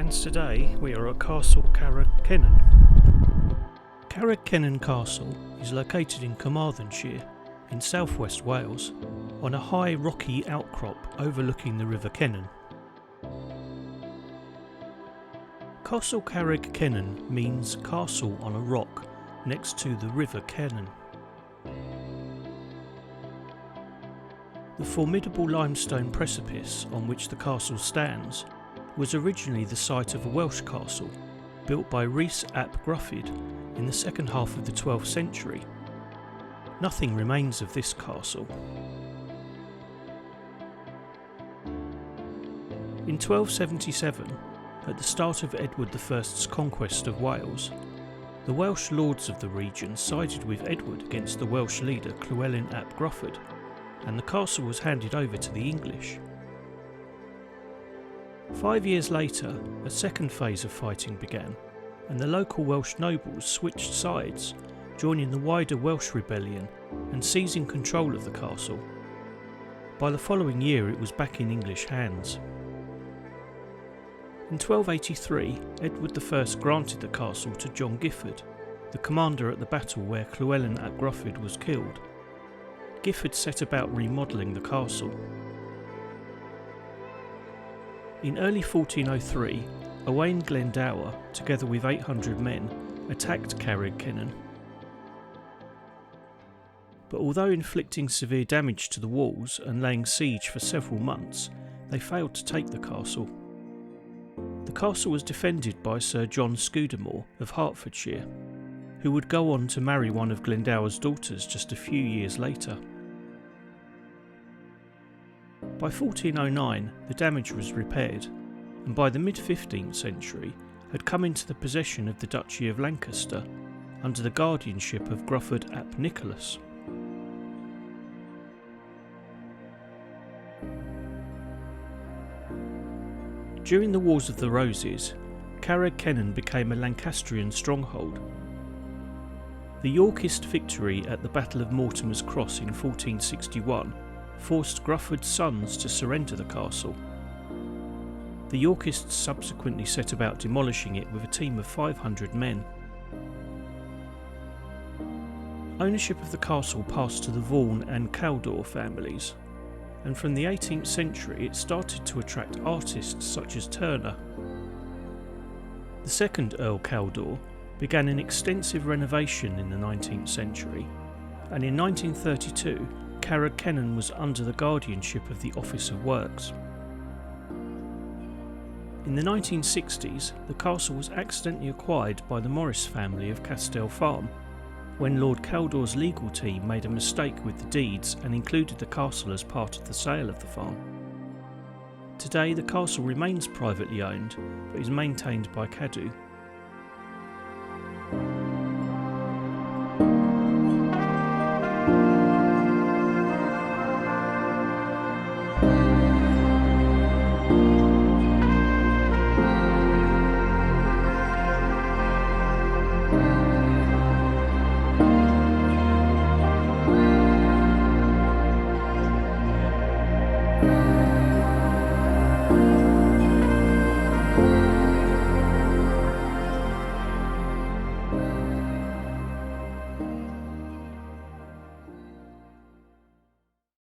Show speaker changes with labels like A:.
A: and today we are at Castell Carreg Cennen. Carreg Cannon Castle is located in Carmarthenshire in southwest Wales on a high rocky outcrop overlooking the River Cennen. Castell Carreg Cennen means castle on a rock next to the River Cennen. The formidable limestone precipice on which the castle stands was originally the site of a Welsh castle built by Rhys ap Gruffydd in the second half of the 12th century. Nothing remains of this castle. In 1277, at the start of Edward I's conquest of Wales, the Welsh lords of the region sided with Edward against the Welsh leader Llewellyn ap Gruffydd, and the castle was handed over to the English. 5 years later, a second phase of fighting began, and the local Welsh nobles switched sides, joining the wider Welsh rebellion and seizing control of the castle. By the following year it was back in English hands. In 1283, Edward I granted the castle to John Gifford, the commander at the battle where Llewellyn ap Gruffydd was killed. Gifford set about remodelling the castle. In early 1403, Owain Glendower, together with 800 men, attacked Carreg Cennen. But although inflicting severe damage to the walls and laying siege for several months, they failed to take the castle. The castle was defended by Sir John Scudamore of Hertfordshire, who would go on to marry one of Glendower's daughters just a few years later. By 1409, the damage was repaired, and by the mid-15th century had come into the possession of the Duchy of Lancaster under the guardianship of Gruffydd ap Nicholas. During the Wars of the Roses, Carreg Cennen became a Lancastrian stronghold. The Yorkist victory at the Battle of Mortimer's Cross in 1461 forced Gruffydd's sons to surrender the castle. The Yorkists subsequently set about demolishing it with a team of 500 men. Ownership of the castle passed to the Vaughan and Caldor families, and from the 18th century it started to attract artists such as Turner. The second Earl Caldor began an extensive renovation in the 19th century, and in 1932 Carreg Cennen was under the guardianship of the Office of Works. In the 1960s, the castle was accidentally acquired by the Morris family of Castell Farm, when Lord Caldor's legal team made a mistake with the deeds and included the castle as part of the sale of the farm. Today the castle remains privately owned, but is maintained by Cadw.